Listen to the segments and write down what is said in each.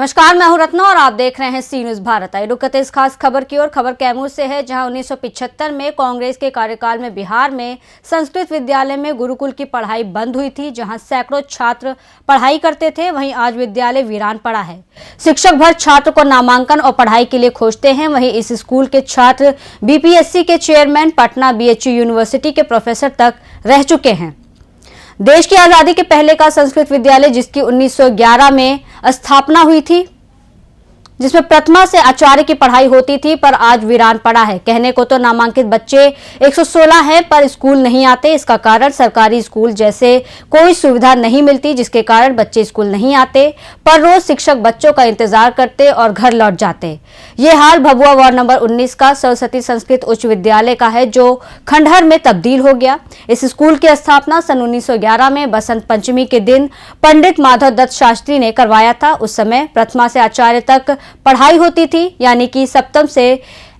नमस्कार, मैं हूं रत्ना और आप देख रहे हैं सी न्यूज भारत। आइए रुक करते इस खास खबर की ओर। खबर कैमूर से है, जहां 1975 में कांग्रेस के कार्यकाल में बिहार में संस्कृत विद्यालय में गुरुकुल की पढ़ाई बंद हुई थी, जहां सैकड़ों छात्र पढ़ाई करते थे। वहीं आज विद्यालय वीरान पड़ा है। शिक्षक भर छात्र को नामांकन और पढ़ाई के लिए खोजते हैं। वहीं इस स्कूल के छात्र बीपीएससी के चेयरमैन, पटना बीएचयू यूनिवर्सिटी के प्रोफेसर तक रह चुके हैं। देश की आजादी के पहले का संस्कृत विद्यालय, जिसकी 1911 में स्थापना हुई थी, जिसमें प्रथमा से आचार्य की पढ़ाई होती थी, पर आज वीरान पड़ा है। कहने को तो नामांकित बच्चे 116 हैं, पर स्कूल नहीं आते। इसका कारण सरकारी स्कूल जैसे कोई सुविधा नहीं मिलती, जिसके कारण बच्चे स्कूल नहीं आते। पर रोज शिक्षक बच्चों का इंतजार करते और घर लौट जाते। ये हाल भभुआ वार्ड नंबर 19 का सरस्वती संस्कृत उच्च विद्यालय का है, जो खंडहर में तब्दील हो गया। इस स्कूल की स्थापना सन 1911 में बसंत पंचमी के दिन पंडित माधव दत्त शास्त्री ने करवाया था। उस समय प्रथमा से आचार्य तक पढ़ाई होती थी, यानी कि सप्तम से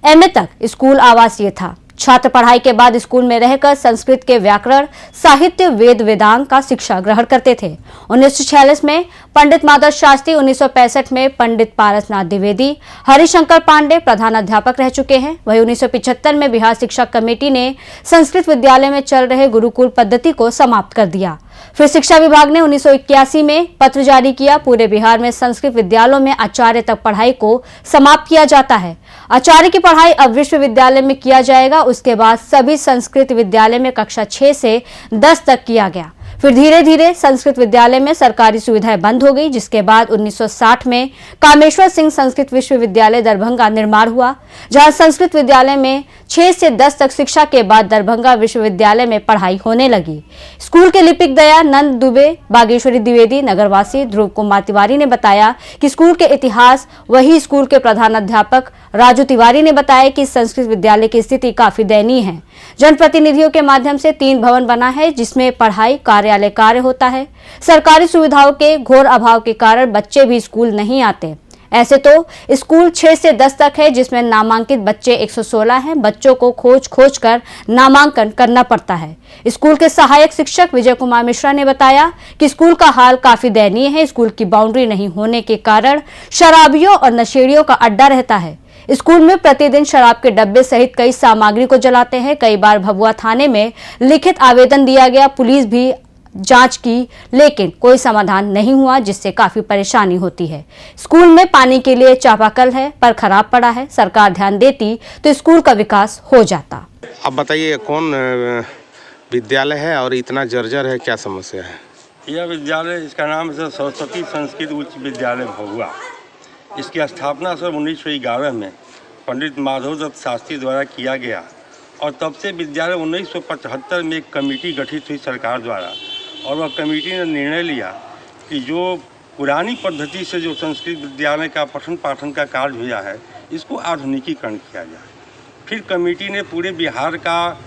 एमए तक स्कूल आवासीय था। छात्र पढ़ाई के बाद स्कूल में रहकर संस्कृत के व्याकरण, साहित्य, वेद वेदांग का शिक्षा ग्रहण करते थे। 1946 में पंडित माधव शास्त्री, 1965 में पंडित पारसनाथ द्विवेदी, हरिशंकर पांडे प्रधानाध्यापक रह चुके हैं। वहीं 1975 में बिहार शिक्षक कमेटी ने संस्कृत विद्यालय में चल रहे गुरुकुल पद्धति को समाप्त कर दिया। फिर शिक्षा विभाग ने 1981 में पत्र जारी किया। पूरे बिहार में संस्कृत विद्यालयों में आचार्य तक पढ़ाई को समाप्त किया जाता है। आचार्य की पढ़ाई अब विश्वविद्यालय में किया जाएगा। उसके बाद सभी संस्कृत विद्यालय में कक्षा 6 से 10 तक किया गया। फिर धीरे धीरे संस्कृत विद्यालय में सरकारी सुविधाएं बंद हो गई, जिसके बाद 1960 में कामेश्वर सिंह संस्कृत विश्वविद्यालय दरभंगा निर्माण हुआ, जहां संस्कृत विद्यालय में 6 से 10 तक शिक्षा के बाद दरभंगा विश्वविद्यालय में पढ़ाई होने लगी। स्कूल के लिपिक दया नंद दुबे, बागेश्वरी द्विवेदी, नगरवासी ध्रुव कुमार तिवारी ने बताया कि स्कूल के इतिहास। वही स्कूल के प्रधानाध्यापक राजू तिवारी ने बताया कि संस्कृत विद्यालय की स्थिति काफी दयनीय है। जनप्रतिनिधियों के माध्यम से 3 भवन बना है, जिसमें पढ़ाई, कार्यालय कार्य होता है। सरकारी सुविधाओं के घोर अभाव के कारण बच्चे भी स्कूल नहीं आते। ऐसे तो स्कूल 6 से 10 तक है, जिसमें नामांकित बच्चे 116 हैं। बच्चों को खोज कर नामांकन करना पड़ता है। स्कूल के सहायक शिक्षक विजय कुमार मिश्रा ने बताया कि स्कूल का हाल काफी दयनीय है। स्कूल की बाउंड्री नहीं होने के कारण शराबियों और नशेड़ियों का अड्डा रहता है। स्कूल में प्रतिदिन शराब के डब्बे सहित कई सामग्री को जलाते हैं। कई बार भभुआ थाने में लिखित आवेदन दिया गया, पुलिस भी जांच की, लेकिन कोई समाधान नहीं हुआ, जिससे काफी परेशानी होती है। स्कूल में पानी के लिए चापाकल है, पर खराब पड़ा है। सरकार ध्यान देती तो स्कूल का विकास हो जाता। अब बताइए, कौन विद्यालय है और इतना जर्जर है, क्या समस्या है? यह विद्यालय, इसका नाम है सरस्वती संस्कृत उच्च विद्यालय भभुआ। इसकी स्थापना सन 1911 में पंडित माधव दत्त शास्त्री द्वारा किया गया, और तब से विद्यालय 1975 में एक कमेटी गठित हुई सरकार द्वारा, और वह कमेटी ने निर्णय लिया कि जो पुरानी पद्धति से जो संस्कृत विद्यालय का पठन पाठन का कार्य हुआ है, इसको आधुनिकीकरण किया जाए। फिर कमेटी ने पूरे बिहार का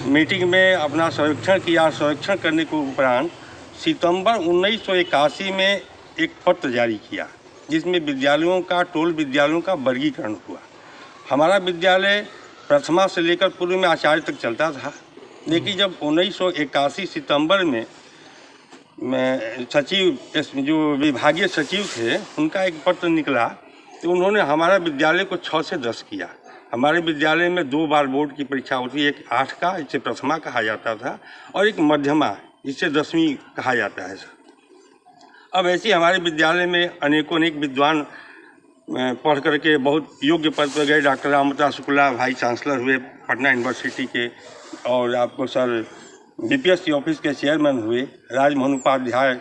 मीटिंग में अपना सर्वेक्षण किया। सर्वेक्षण करने के उपरांत सितंबर 1981 में एक पत्र जारी किया, जिसमें विद्यालयों का, टोल विद्यालयों का वर्गीकरण हुआ। हमारा विद्यालय प्रथमा से लेकर पूर्व में आचार्य तक चलता था, लेकिन जब 1981 सितंबर में सचिव, जो विभागीय सचिव थे, उनका एक पत्र निकला, तो उन्होंने हमारा विद्यालय को 6 से 10 किया। हमारे विद्यालय में 2 बार बोर्ड की परीक्षा होती है, एक 8 का, जिसे प्रथमा कहा जाता था, और एक मध्यमा, जिसे 10वीं कहा जाता है। अब ऐसे हमारे विद्यालय में अनेक विद्वान पढ़ करके बहुत योग्य पद पर गए। डॉक्टर रामता शुक्ला वाइस चांसलर हुए पटना यूनिवर्सिटी के, और आपको सर बीपीएससी ऑफिस के चेयरमैन हुए। राजमोहन उपाध्याय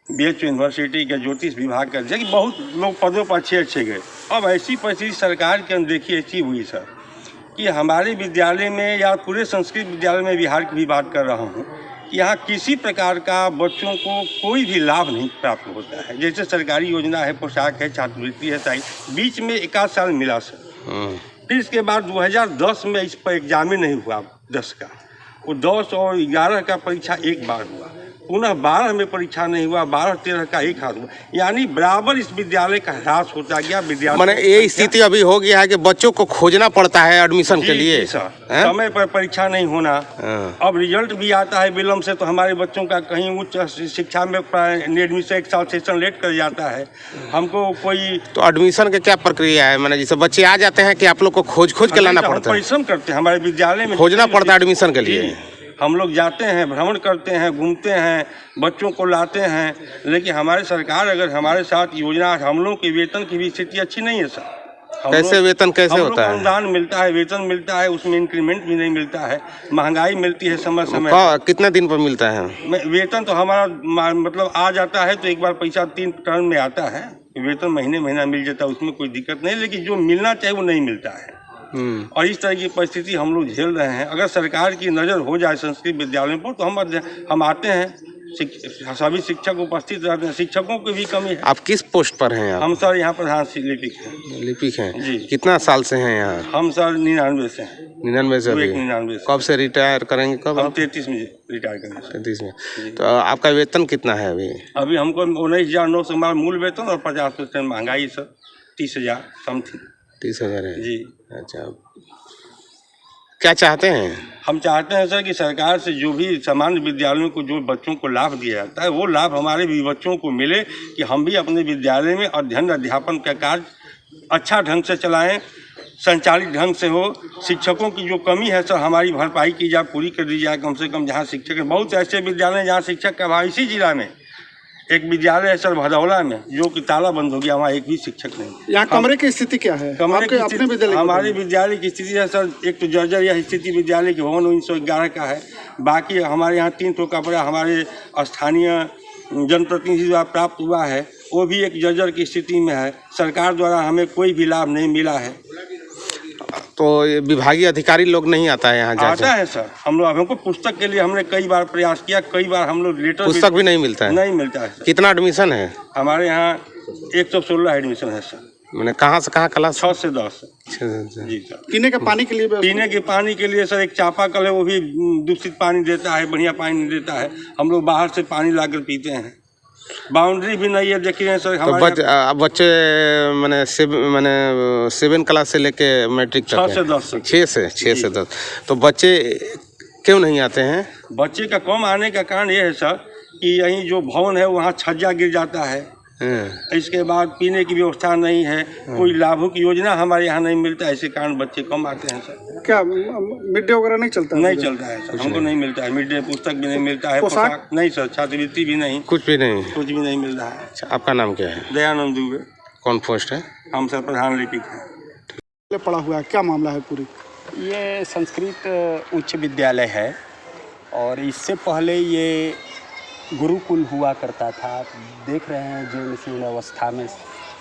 बीएचयू यूनिवर्सिटी के ज्योतिष विभाग का, जबकि बहुत लोग पदों पर अच्छे गए। अब ऐसी परिस्थिति सरकार की अनदेखी ऐसी हुई सर, कि हमारे विद्यालय में, या पूरे संस्कृत विद्यालय में, बिहार की भी बात कर रहा हूँ, यहाँ किसी प्रकार का बच्चों को कोई भी लाभ नहीं प्राप्त होता है। जैसे सरकारी योजना है, पोशाक है, छात्रवृत्ति है, साइकिल, बीच में 1 आध साल मिला सर। फिर इसके बाद 2010 में इस पर एग्जाम नहीं हुआ 10 का, वो 10 और 11 का परीक्षा एक बार हुआ। पुनः 12 में परीक्षा नहीं हुआ, 12-13 का एक हाथ हुआ, यानी बराबर इस विद्यालय का ह्रास होता गया। विद्यार्थी माने ये स्थिति अभी हो गया है कि बच्चों को खोजना पड़ता है एडमिशन के लिए। समय पर परीक्षा नहीं होना, अब रिजल्ट भी आता है विलम्ब से, तो हमारे बच्चों का कहीं उच्च शिक्षा में एडमिशन 1 साल सेशन लेट कर जाता है। हमको कोई तो एडमिशन की क्या प्रक्रिया है? माने जैसे बच्चे आ जाते हैं कि आप लोग को खोज के लाना पड़ता है? परिश्रम करते हैं, हमारे विद्यालय में खोजना पड़ता है एडमिशन के लिए। हम लोग जाते हैं, भ्रमण करते हैं, घूमते हैं, बच्चों को लाते हैं, लेकिन हमारी सरकार अगर हमारे साथ योजना, हम लोग के वेतन की भी स्थिति अच्छी नहीं है सर। कैसे वेतन कैसे होता है? अनुदान मिलता है, वेतन मिलता है, उसमें इंक्रीमेंट भी नहीं मिलता है, महंगाई मिलती है समय समय। कितने दिन पर मिलता है वेतन? तो हमारा मतलब आ जाता है तो एक बार पैसा 3 टर्म में आता है, वेतन महीना मिल जाता है, उसमें कोई दिक्कत नहीं, लेकिन जो मिलना चाहिए वो नहीं मिलता है। और इस तरह की परिस्थिति हम लोग झेल रहे हैं। अगर सरकार की नज़र हो जाए संस्कृत विद्यालयों पर तो हम आते हैं, सभी शिक्षक उपस्थित रहते हैं, शिक्षकों की भी कमी है। आप किस पोस्ट पर हैं? हम सर यहाँ प्रधान लिपिक हैं। लिपिक हैं जी। कितना साल से हैं यहाँ? हम सर 99 से हैं। 99 से? 99 से। कब से रिटायर करेंगे? कब? हम 33 में रिटायर करेंगे। 33 में। तो आपका वेतन कितना है अभी? अभी हमको 19,900 से हमारा मूल वेतन और 50% महंगाई सर 30,000 समथिंग। 30,000 है जी। अच्छा, क्या चाहते हैं? हम चाहते हैं सर कि सरकार से जो भी सामान्य विद्यालयों को जो बच्चों को लाभ दिया जाता है वो लाभ हमारे भी बच्चों को मिले, कि हम भी अपने विद्यालय में अध्ययन अध्यापन का कार्य अच्छा ढंग से चलाएं, संचालित ढंग से हो। शिक्षकों की जो कमी है सर हमारी भरपाई की जाए, पूरी कर दी जाए। कम से कम जहाँ शिक्षक, बहुत ऐसे विद्यालय हैं जहाँ शिक्षक का अभाव। इसी जिला में एक विद्यालय है सर भदौला में, जो कि ताला बंद हो गया, वहाँ एक भी शिक्षक नहीं। यहाँ कमरे की स्थिति क्या है? अपने विद्यालय, हमारे विद्यालय की स्थिति है सर, एक तो जर्जर यह स्थिति विद्यालय की भवन 1911 का है। बाकी हमारे यहाँ 3 ठो कपड़ा हमारे स्थानीय जनप्रतिनिधि द्वारा प्राप्त हुआ है, वो भी एक जर्जर की स्थिति में है। सरकार द्वारा हमें कोई भी लाभ नहीं मिला है। तो विभागीय अधिकारी लोग नहीं आता है यहाँ? आता है सर, हम लोग हमको पुस्तक के लिए हमने कई बार प्रयास किया, कई बार हम लोग लेटर, पुस्तक भी नहीं मिलता है? नहीं मिलता है। कितना एडमिशन है हमारे यहाँ? 116 एडमिशन है सर। मैंने कहाँ से कहाँ क्लास? 6 से 10। जी सर। पीने के पानी के लिए? पीने के पानी के लिए सर एक चापाकल है, वो भी दूषित पानी देता है, बढ़िया पानी नहीं देता है। हम लोग बाहर से पानी लाकर पीते हैं। बाउंड्री भी नहीं है, देखिए सर। तो बच्चे मैंने 7 क्लास से लेके मैट्रिक तक 6 से 10। 6 से 10। तो बच्चे क्यों नहीं आते हैं? बच्चे का कम आने का कारण ये है सर कि यहीं जो भवन है वहाँ छज्जा गिर जाता है, इसके बाद पीने की व्यवस्था नहीं है, कोई लाभुक योजना हमारे यहाँ नहीं मिलता, ऐसे कारण बच्चे कम आते हैं सर। क्या मिड डे वगैरह नहीं चलता? नहीं चलता है सर, हमको नहीं मिलता है मिड डे, पुस्तक भी नहीं मिलता है, पोशाक नहीं सर, छात्रवृत्ति भी नहीं, कुछ भी नहीं मिल रहा है। अच्छा, आपका नाम क्या है? दयानंद दुबे। कौन पोस्ट है? हम सर प्रधान लिपिक हैं। पड़ा हुआ है, क्या मामला है पूरी? ये संस्कृत उच्च विद्यालय है और इससे पहले ये गुरुकुल हुआ करता था। आप देख रहे हैं जीर्ण शीर्ण अवस्था में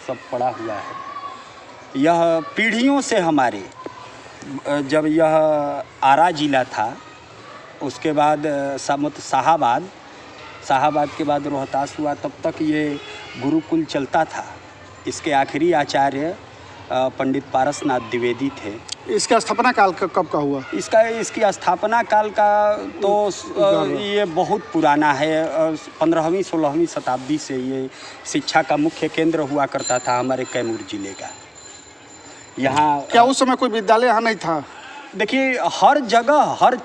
सब पड़ा हुआ है। यह पीढ़ियों से हमारे, जब यह आरा जिला था, उसके बाद शाहाबाद के बाद रोहतास हुआ, तब तक ये गुरुकुल चलता था। इसके आखिरी आचार्य पंडित पारसनाथ द्विवेदी थे। इसका स्थापना काल कब का हुआ? इसकी स्थापना काल का तो ये बहुत पुराना है। 15वीं 16वीं शताब्दी से ये शिक्षा का मुख्य केंद्र हुआ करता था हमारे कैमूर जिले का। यहाँ क्या उस समय कोई विद्यालय यहाँ नहीं था? देखिए, हर जगह हर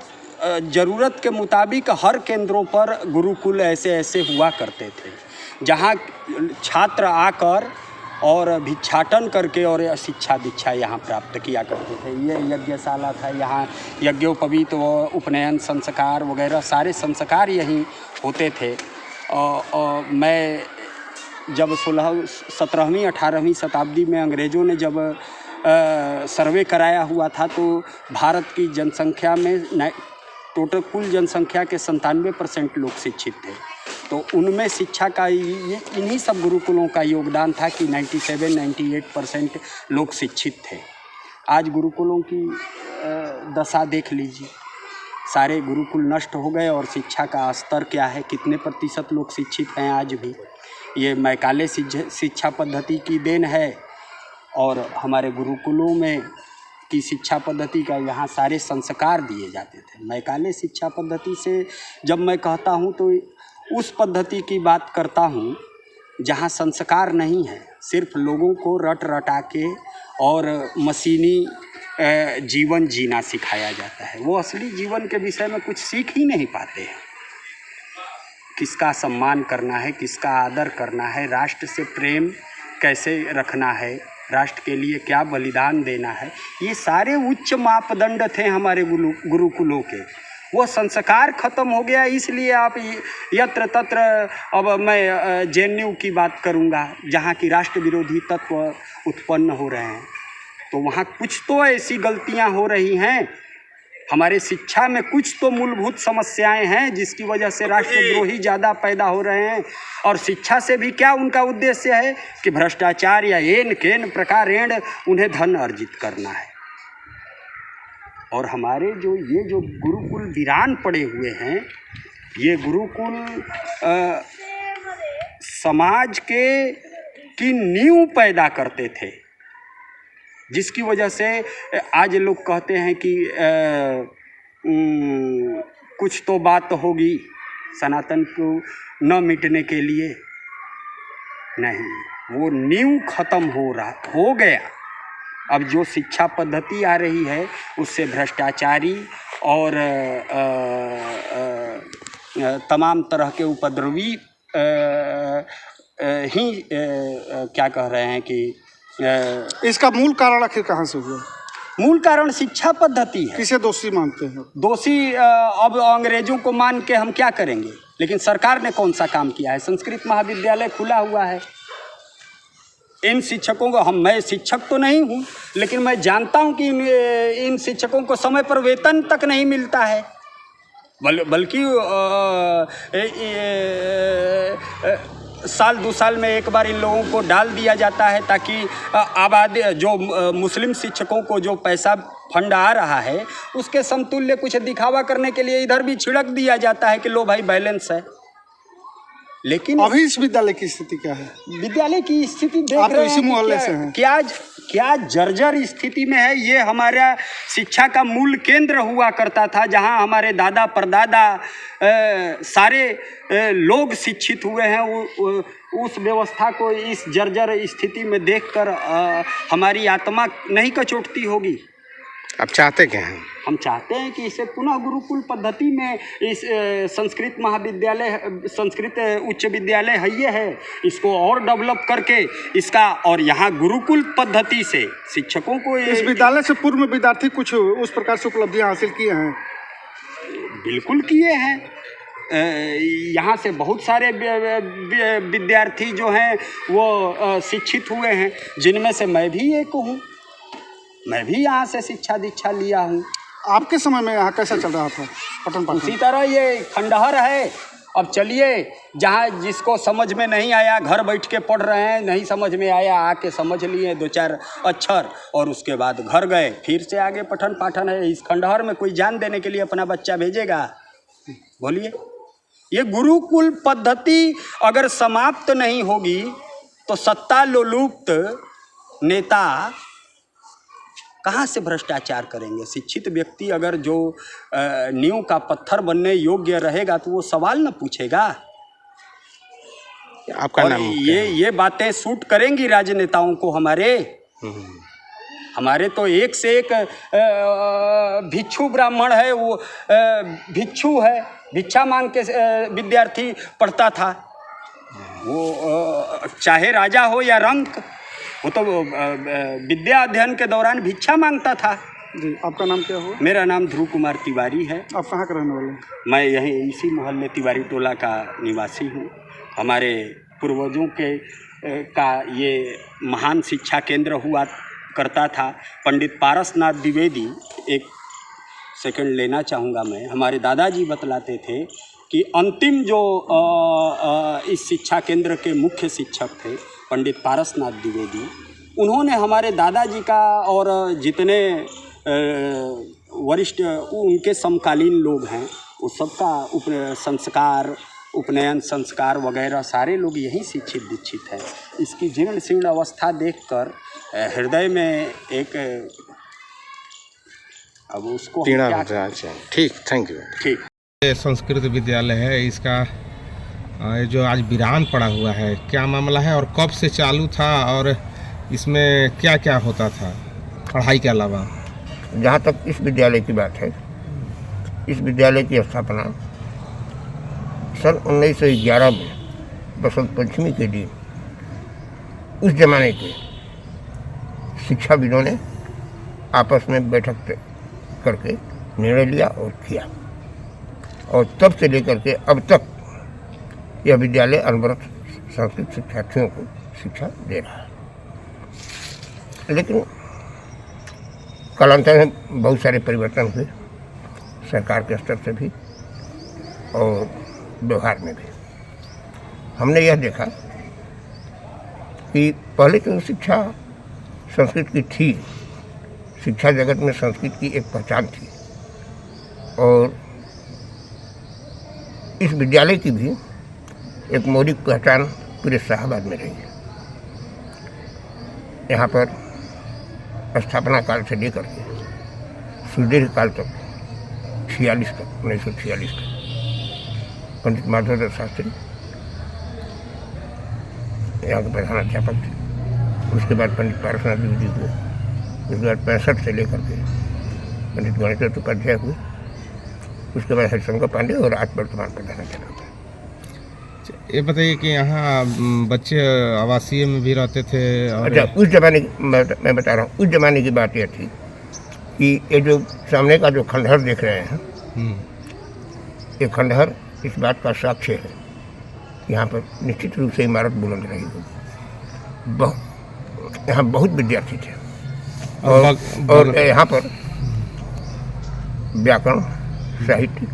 ज़रूरत के मुताबिक हर केंद्रों पर गुरुकुल ऐसे हुआ करते थे, जहाँ छात्र आकर और भिक्षाटन करके और शिक्षा दीक्षा यहाँ प्राप्त किया करते थे। ये यज्ञशाला था, यहाँ यज्ञोपवीत व उपनयन संस्कार वगैरह सारे संस्कार यहीं होते थे। और मैं जब 17वीं 18वीं शताब्दी में अंग्रेज़ों ने जब सर्वे कराया हुआ था, तो भारत की जनसंख्या में टोटल कुल जनसंख्या के 97% लोग शिक्षित थे। तो उनमें शिक्षा का ये इन्हीं सब गुरुकुलों का योगदान था कि 97-98% लोग शिक्षित थे। आज गुरुकुलों की दशा देख लीजिए, सारे गुरुकुल नष्ट हो गए और शिक्षा का स्तर क्या है, कितने प्रतिशत लोग शिक्षित हैं आज भी। ये मैकाले शिक्षा पद्धति की देन है। और हमारे गुरुकुलों में की शिक्षा पद्धति का यहाँ सारे संस्कार दिए जाते थे। मैकाले शिक्षा पद्धति से जब मैं कहता हूँ तो उस पद्धति की बात करता हूँ जहाँ संस्कार नहीं है, सिर्फ लोगों को रट रटा के और मशीनी जीवन जीना सिखाया जाता है। वो असली जीवन के विषय में कुछ सीख ही नहीं पाते हैं। किसका सम्मान करना है, किसका आदर करना है, राष्ट्र से प्रेम कैसे रखना है, राष्ट्र के लिए क्या बलिदान देना है, ये सारे उच्च मापदंड थे हमारे गुरुकुलों के। वो संस्कार खत्म हो गया, इसलिए आप यत्र तत्र, अब मैं जेएनयू की बात करूँगा जहाँ की राष्ट्र विरोधी तत्व उत्पन्न हो रहे हैं, तो वहाँ कुछ तो ऐसी गलतियाँ हो रही हैं, हमारे शिक्षा में कुछ तो मूलभूत समस्याएं हैं जिसकी वजह से राष्ट्रद्रोही ज़्यादा पैदा हो रहे हैं। और शिक्षा से भी क्या उनका उद्देश्य है कि भ्रष्टाचार या एन केन प्रकारेण उन्हें धन अर्जित करना है। और हमारे जो गुरुकुल वीरान पड़े हुए हैं, ये गुरुकुल समाज की नींव पैदा करते थे, जिसकी वजह से आज लोग कहते हैं कि कुछ तो बात होगी सनातन को न मिटने के लिए। नहीं, वो नींव खत्म हो गया। अब जो शिक्षा पद्धति आ रही है उससे भ्रष्टाचारी और तमाम तरह के उपद्रवी ही क्या कह रहे हैं कि इसका मूल कारण आखिर कहाँ से हुआ? मूल कारण शिक्षा पद्धति है। किसे दोषी मानते हैं? दोषी अब अंग्रेजों को मान के हम क्या करेंगे, लेकिन सरकार ने कौन सा काम किया है? संस्कृत महाविद्यालय खुला हुआ है। इन शिक्षकों को मैं शिक्षक तो नहीं हूँ, लेकिन मैं जानता हूँ कि इन शिक्षकों को समय पर वेतन तक नहीं मिलता है, बल्कि साल 2 साल में एक बार इन लोगों को डाल दिया जाता है ताकि आबादी जो मुस्लिम शिक्षकों को जो पैसा फंड आ रहा है उसके समतुल्य कुछ दिखावा करने के लिए इधर भी छिड़क दिया जाता है कि लो भाई बैलेंस है। लेकिन अभी इस विद्यालय की स्थिति क्या है? विद्यालय की स्थिति देख आप तो रहे इसी हैं मोहल्ले कि से हैं। क्या जर्जर स्थिति में है। ये हमारा शिक्षा का मूल केंद्र हुआ करता था, जहां हमारे दादा परदादा सारे लोग शिक्षित हुए हैं। उस व्यवस्था को इस जर्जर स्थिति में देखकर हमारी आत्मा नहीं कचोटती होगी। आप चाहते क्या हैं? हम चाहते हैं कि इसे पुनः गुरुकुल पद्धति में इस संस्कृत महाविद्यालय, संस्कृत उच्च विद्यालय है ये है, इसको और डेवलप करके इसका, और यहाँ गुरुकुल पद्धति से शिक्षकों को इस विद्यालय से पूर्व में विद्यार्थी कुछ उस प्रकार से उपलब्धियां हासिल किए हैं? बिल्कुल किए हैं। यहाँ से बहुत सारे विद्यार्थी जो हैं वो शिक्षित हुए हैं, जिनमें से मैं भी एक हूँ। मैं भी यहाँ से शिक्षा दीक्षा लिया हूँ। आपके समय में यहाँ कैसा चल रहा था पठन पाठन? उसी तरह ये खंडहर है। अब चलिए, जहाँ जिसको समझ में नहीं आया घर बैठ के पढ़ रहे हैं, नहीं समझ में आया आके समझ लिए 2-4 अक्षर और उसके बाद घर गए, फिर से आगे पठन पाठन है। इस खंडहर में कोई जान देने के लिए अपना बच्चा भेजेगा? बोलिए। ये गुरुकुल पद्धति अगर समाप्त नहीं होगी तो सत्ता लोलुप्त नेता कहाँ से भ्रष्टाचार करेंगे? शिक्षित व्यक्ति अगर जो नींव का पत्थर बनने योग्य रहेगा तो वो सवाल न पूछेगा। आपका नाम ये बातें सूट करेंगी राजनेताओं को। हमारे तो एक से एक भिक्षु ब्राह्मण है, वो भिक्षु है, भिक्षा मांग के विद्यार्थी पढ़ता था। वो चाहे राजा हो या रंक, वो तो विद्या अध्ययन के दौरान भिक्षा मांगता था। जी, आपका नाम क्या हुआ? मेरा नाम ध्रुव कुमार तिवारी है। आप कहाँ के रहने वाले हैं? मैं यहीं इसी मोहल्ले तिवारी टोला का निवासी हूँ। हमारे पूर्वजों का ये महान शिक्षा केंद्र हुआ करता था। पंडित पारसनाथ द्विवेदी, एक सेकंड लेना चाहूँगा मैं, हमारे दादाजी बतलाते थे कि अंतिम जो इस शिक्षा केंद्र के मुख्य शिक्षक थे पंडित पारसनाथ द्विवेदी, उन्होंने हमारे दादाजी का और जितने वरिष्ठ उनके समकालीन लोग हैं उस सबका संस्कार, उपनयन संस्कार वगैरह सारे लोग यहीं शिक्षित दीक्षित हैं। इसकी जीर्ण शीर्ण अवस्था देखकर हृदय में एक अब उसको पीड़ा होता है। ठीक, थैंक यू। ठीक। ये संस्कृत विद्यालय है, इसका ये जो आज वीरान पड़ा हुआ है, क्या मामला है और कब से चालू था और इसमें क्या क्या होता था पढ़ाई के अलावा? जहाँ तक इस विद्यालय की बात है, इस विद्यालय की स्थापना सन 1911 में बसंत पंचमी के दिन उस जमाने के शिक्षाविदों ने आपस में बैठक करके निर्णय लिया और किया, और तब से लेकर के अब तक यह विद्यालय अनवरत संस्कृत शिक्षार्थियों को शिक्षा दे रहा है। लेकिन कालांतर में बहुत सारे परिवर्तन हुए, सरकार के स्तर से भी और व्यवहार में भी। हमने यह देखा कि पहले तो शिक्षा संस्कृत की थी, शिक्षा जगत में संस्कृत की एक पहचान थी, और इस विद्यालय की भी एक मौलिक पहचान पूरे शाहबाद में रही है। यहाँ पर स्थापना काल से लेकर के सुदीर्घ काल तक 1946 तक पंडित माधवदास शास्त्री यहाँ के प्रधान अध्यापक थे। उसके बाद पंडित पारसनाथ द्विवेदी हुए। उसके बाद 65 से लेकर के पंडित गणेश उपाध्याय हुए। उसके बाद हरिशंकर पांडे और आज वर्तमान प्रधान अध्यापक। ये बताइए कि यहाँ बच्चे आवासीय में भी रहते थे और अच्छा, उस जमाने की मैं बता रहा हूँ, उस जमाने की बात यह थी कि ये जो सामने का जो खंडहर देख रहे हैं, ये खंडहर इस बात का साक्ष्य है। यहाँ पर निश्चित रूप से इमारत बुलंद रही होगी। यहाँ बहुत विद्यार्थी थे और यहाँ पर व्याकरण, साहित्य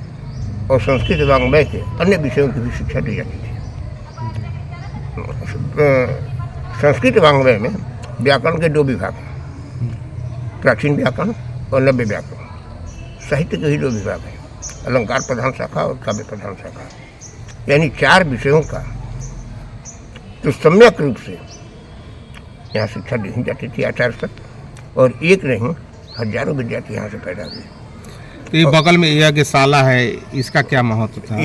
और संस्कृत वाङ्मय के अन्य विषयों की भी शिक्षा दी जाती थी। संस्कृत वाङ्मय में व्याकरण के 2 विभाग हैं, प्राचीन व्याकरण और नव्य व्याकरण। साहित्य के ही 2 विभाग हैं, अलंकार प्रधान शाखा और काव्य प्रधान शाखा, यानी 4 विषयों का तो सम्यक रूप से यहाँ शिक्षा दी जाती थी आचार्य तक, और एक नहीं हजारों विद्यार्थी यहाँ से पैदा हुए। तो ये बगल में यज्ञशाला है, इसका क्या महत्व था?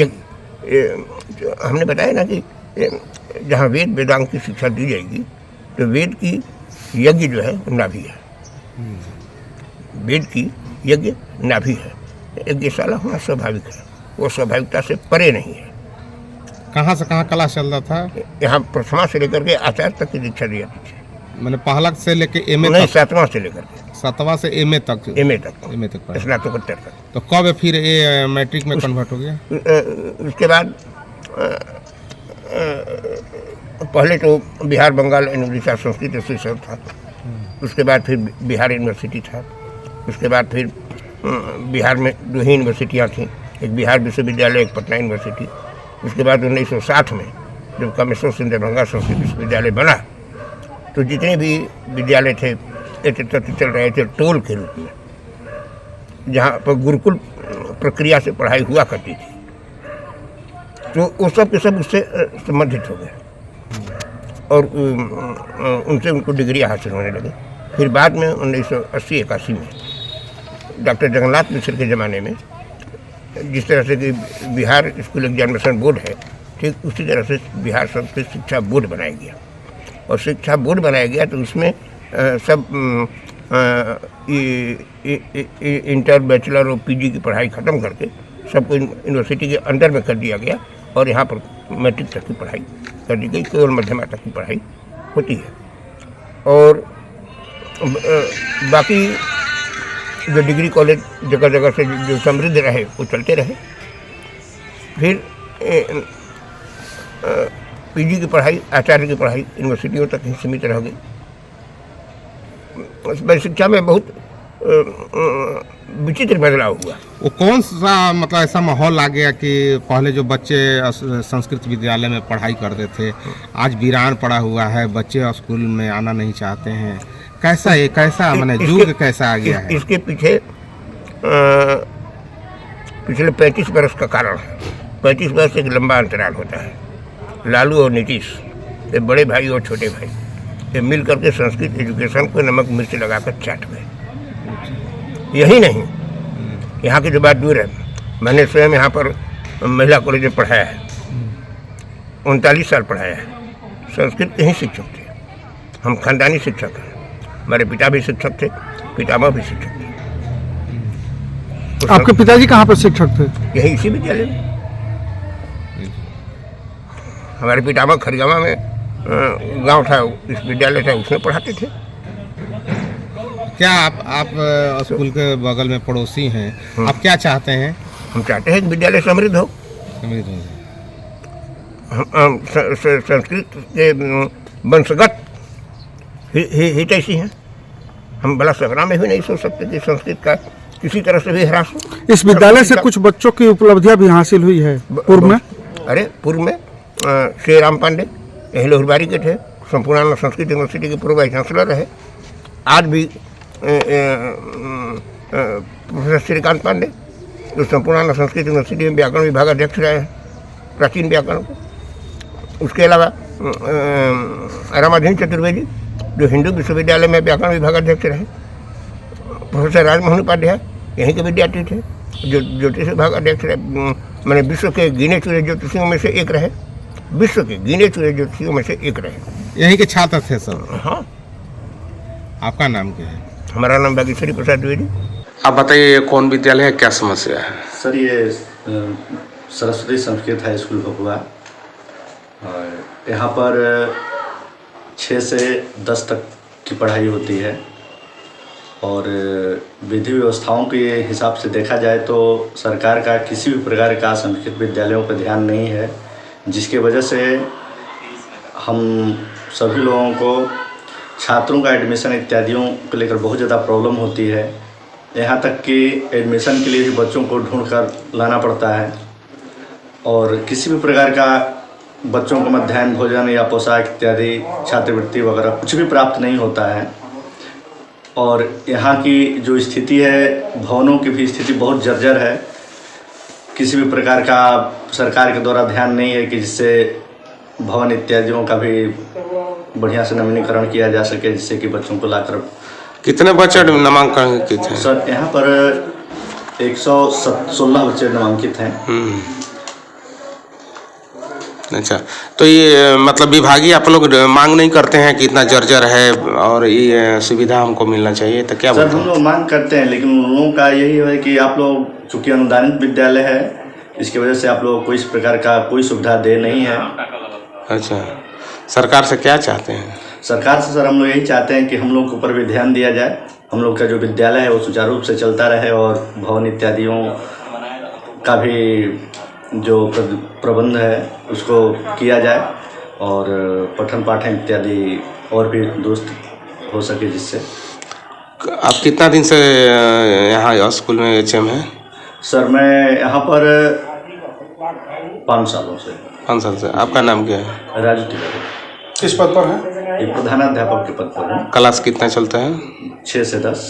हमने बताया ना कि जहाँ वेद वेदांग की शिक्षा दी जाएगी तो वेद की यज्ञ जो है नाभि है, वेद की यज्ञ नाभि है। यज्ञशाला होना स्वाभाविक है, वो स्वाभाविकता से परे नहीं है। कहाँ से कहाँ क्लास चल रहा था? यहाँ प्रथमा से लेकर के आचार्य तक की शिक्षा दी जाती थी। मैंने पहला से लेके एमए नहीं, तक? 7वां से लेकर के 7वां से एमए तक? एमए तक पढ़ा। स्नातकोत्तर तक। तो कब फिर ये मैट्रिक में कन्वर्ट हो गया? उसके बाद पहले तो बिहार बंगाल एंड उड़ीसा संस्कृत एसोसिएशन था, उसके बाद फिर बिहार यूनिवर्सिटी था, उसके बाद फिर बिहार में 2 ही यूनिवर्सिटियाँ थीं, एक बिहार विश्वविद्यालय, एक पटना यूनिवर्सिटी। उसके बाद 1960 में जब कामेश्वर सिंह दरभंगा संस्कृत विश्वविद्यालय बना तो जितने भी विद्यालय थे एक चल रहे थे टोल के रूप में, जहाँ पर गुरुकुल प्रक्रिया से पढ़ाई हुआ करती थी, तो वो सब के सब उससे संबंधित हो गए और उनसे उनको डिग्रियाँ हासिल होने लगे। फिर बाद में 1980-81 में डॉक्टर जगन्नाथ मिश्र के ज़माने में जिस तरह से कि बिहार स्कूल एग्जामिनेशन बोर्ड है, ठीक उसी तरह से बिहार संस्कृत शिक्षा बोर्ड बनाया गया। और शिक्षा बोर्ड बनाया गया तो उसमें सब इंटर, बैचलर और पीजी की पढ़ाई ख़त्म करके सबको यूनिवर्सिटी के अंडर में कर दिया गया, और यहाँ पर मैट्रिक तक की पढ़ाई कर दी गई, केवल मध्यमा तक की पढ़ाई होती है। और बाकी जो डिग्री कॉलेज जगह जगह से जो समृद्ध रहे वो चलते रहे। फिर पीजी की पढ़ाई, आचार्य की पढ़ाई यूनिवर्सिटियों तक ही सीमित रह गई। उसमें शिक्षा में बहुत विचित्र बदलाव हुआ। वो कौन सा मतलब ऐसा माहौल आ गया कि पहले जो बच्चे संस्कृत विद्यालय में पढ़ाई करते थे आज वीरान पड़ा हुआ है, बच्चे स्कूल में आना नहीं चाहते हैं? कैसा मैंने युग कैसा आ गया है? इसके पीछे पिछले 35 वर्ष का कारण है। 35 वर्ष एक लंबा अंतराल होता है। लालू और नीतीश, ये बड़े भाई और छोटे भाई, ये मिल करके संस्कृत एजुकेशन को नमक मिर्च लगाकर चाट गए। यही नहीं, यहाँ की जो बात दूर है, मैंने स्वयं यहाँ पर महिला कॉलेज में पढ़ाया है। 39 साल पढ़ाया है। संस्कृत के ही शिक्षक थे। हम खानदानी शिक्षक हैं। हमारे पिता भी शिक्षक थे, पितामह भी शिक्षक थे। तो आपके पिताजी कहाँ पर शिक्षक थे? यही इसी विद्यालय में। हमारे पितामह खरगामा में गांव था, इस विद्यालय था, उसमें पढ़ाते थे। क्या आप स्कूल के बगल में पड़ोसी हैं, आप क्या चाहते हैं? हम चाहते हैं कि विद्यालय समृद्ध हो। समृद्ध हो जाए। हम संस्कृत के वंशगत हित ऐसी हैं। हम भला सपना में भी नहीं सोच सकते कि संस्कृत का किसी तरह से भी ह्रास हो। इस विद्यालय से कुछ बच्चों की उपलब्धियां भी हासिल हुई है पूर्व में। अरे पूर्व में श्री राम पांडे यही लोहरबारी के थे, संपूर्णानंद संस्कृत यूनिवर्सिटी के पूर्व वाइस चांसलर रहे। आज भी प्रोफेसर श्रीकांत पांडे जो संपूर्णानंद संस्कृत यूनिवर्सिटी में व्याकरण विभाग अध्यक्ष रहे हैं, प्राचीन व्याकरण को। उसके अलावा रामाधीन चतुर्वेदी जो हिंदू विश्वविद्यालय में व्याकरण विभाग अध्यक्ष रहे। प्रोफेसर राजमोहन उपाध्याय यहीं के विद्यार्थी थे जो ज्योतिष विभाग अध्यक्ष रहे। मैंने विश्व के गिने चुने ज्योतिषियों में से एक रहे। विश्व के गिने चुने ज्योतिषियों में से एक रहे। यहीं के छात्र थे सब? हाँ। आपका नाम क्या है? हमारा नाम बागेश्वरी प्रसाद द्विवेदी। आप बताइए कौन विद्यालय है, क्या समस्या है? सर ये सरस्वती संस्कृत हाई स्कूल भभुआ, और यहाँ पर 6 से 10 तक की पढ़ाई होती है। और विधि व्यवस्थाओं के हिसाब से देखा जाए तो सरकार का किसी भी प्रकार का संस्कृत विद्यालयों पर ध्यान नहीं है, जिसकी वजह से हम सभी लोगों को छात्रों का एडमिशन इत्यादियों को लेकर बहुत ज़्यादा प्रॉब्लम होती है। यहाँ तक कि एडमिशन के लिए भी बच्चों को ढूंढ कर लाना पड़ता है, और किसी भी प्रकार का बच्चों को मध्याह्न भोजन या पोशाक इत्यादि छात्रवृत्ति वगैरह कुछ भी प्राप्त नहीं होता है। और यहाँ की जो स्थिति है, भवनों की भी स्थिति बहुत जर्जर है। किसी भी प्रकार का सरकार के द्वारा ध्यान नहीं है कि जिससे भवन इत्यादियों का भी बढ़िया से नवीनीकरण किया जा सके, जिससे कि बच्चों को लाकर। कितने बच्चे नामांकन किए थे? सर यहाँ पर 116 बच्चे नामांकित हैं। अच्छा, तो ये मतलब विभागीय आप लोग मांग नहीं करते हैं कि इतना जर्जर है और ये सुविधा हमको मिलना चाहिए, तो क्या सर बोलते हम लोग मांग करते हैं, लेकिन उन लोगों का यही है कि आप लोग चूँकि अनुदानित विद्यालय है, इसकी वजह से आप लोग को इस प्रकार का कोई सुविधा दे नहीं है। अच्छा, सरकार से क्या चाहते हैं? सरकार से सर हम लोग यही चाहते हैं कि हम लोग के ऊपर भी ध्यान दिया जाए, हम लोग का जो विद्यालय है वो सुचारू रूप से चलता रहे, और भवन इत्यादियों का भी जो प्रबंध है उसको किया जाए, और पठन पाठन इत्यादि और भी दुरुस्त हो सके, जिससे। आप कितना दिन से यहाँ स्कूल में HM है? सर मैं यहाँ पर 5 सालों से। 5 साल से। आपका नाम क्या है? राजू तिवारी। किस पद पर है? एक प्रधानाध्यापक के पद पर हूँ। क्लास कितना चलता है? 6 से 10।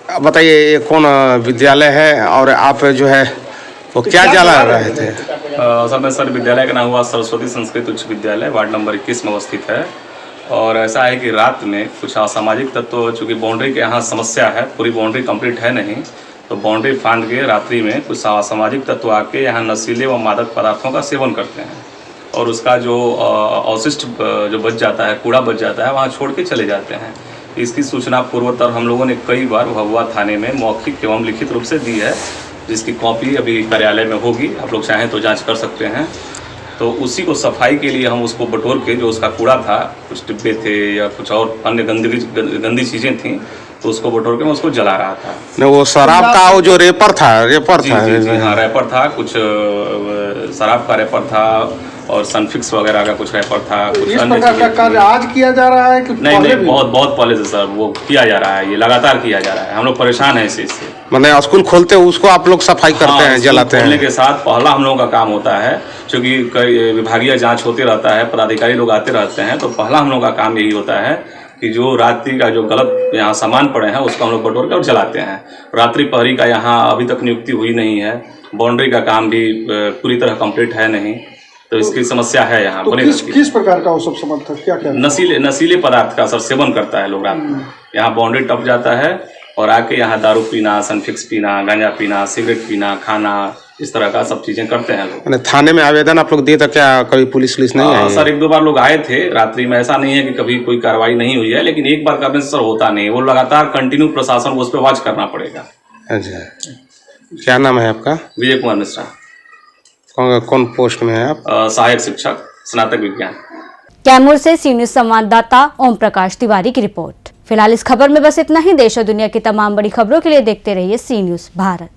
आप बताइए ये कौन विद्यालय है और आप जो है वो क्या जला रहे थे? सर मैं सर विद्यालय का नाम हुआ सरस्वती संस्कृत उच्च विद्यालय, वार्ड नंबर 21 में अवस्थित है। और ऐसा है कि रात में कुछ असामाजिक तत्व, चूँकि बाउंड्री के यहाँ समस्या है, पूरी बाउंड्री कंप्लीट है नहीं, तो बाउंड्री फांद के रात्रि में कुछ असामाजिक तत्व आके यहाँ नशीले व मादक पदार्थों का सेवन करते हैं, और उसका जो अवशिष्ट जो बच जाता है, कूड़ा बच जाता है, वहाँ छोड़ के चले जाते हैं। इसकी सूचना पूर्वोत्तर हम लोगों ने कई बार भभुआ थाने में मौखिक एवं लिखित रूप से दी है, जिसकी कॉपी अभी कार्यालय में होगी, आप लोग चाहें तो जांच कर सकते हैं। तो उसी को सफाई के लिए हम उसको बटोर के, जो उसका कूड़ा था, कुछ डिब्बे थे या कुछ और अन्य गंदी चीज़ें थी, तो उसको बटोर के मैं उसको जला रहा था। नहीं, वो शराब का वो जो रेपर था जी, हाँ रेपर था, कुछ शराब का रेपर था और सनफिक्स वगैरह का कुछ रेपर था। कुछ इस प्रकार का कार्य आज किया जा रहा है कि नहीं, बहुत पहले से सर वो किया जा रहा है, ये लगातार किया जा रहा है। हम लोग परेशान हैं इस चीज़ से। मतलब स्कूल खोलते उसको आप लोग सफाई करते हैं, जलाते हैं? खोलने के साथ पहला हम लोगों का काम होता है, क्योंकि कई विभागीय जांच होते रहता है, पदाधिकारी लोग आते रहते हैं, तो पहला हम लोगों का काम यही होता है कि जो रात्रि का जो गलत यहाँ सामान पड़े हैं उसको हम लोग बटोर के और जलाते हैं। रात्रि प्रहरी का यहाँ अभी तक नियुक्ति हुई नहीं है, बाउंड्री का काम भी पूरी तरह कंप्लीट है नहीं, तो इसकी समस्या है यहाँ। तो किस प्रकार का वो सब समर्थक क्या नशीले पदार्थ का सर सेवन करता है लोग रात में। यहाँ बाउंड्री टप जाता है और आके यहाँ दारू पीना, सनफिक्स पीना, गांजा पीना, सिगरेट पीना, खाना इस तरह का सब चीजें करते हैं लोग। मैंने थाने में आवेदन आप लोग दिए तो क्या कभी पुलिस नहीं आई? सर 1-2 बार लोग आए थे रात्रि में, ऐसा नहीं है कि कभी कोई कार्रवाई नहीं हुई है, लेकिन एक बार करने से सर होता नहीं, वो लगातार कंटिन्यू प्रशासन को उस पर वॉच करना पड़ेगा। अच्छा, क्या नाम है आपका? विजय कुमार मिश्रा। कौन पोस्ट में है आप? सहायक शिक्षक, स्नातक विज्ञान। कैमूर से सी न्यूज संवाददाता ओम प्रकाश तिवारी की रिपोर्ट। फिलहाल इस खबर में बस इतना ही। देश और दुनिया की तमाम बड़ी खबरों के लिए देखते रहिए सी न्यूज भारत।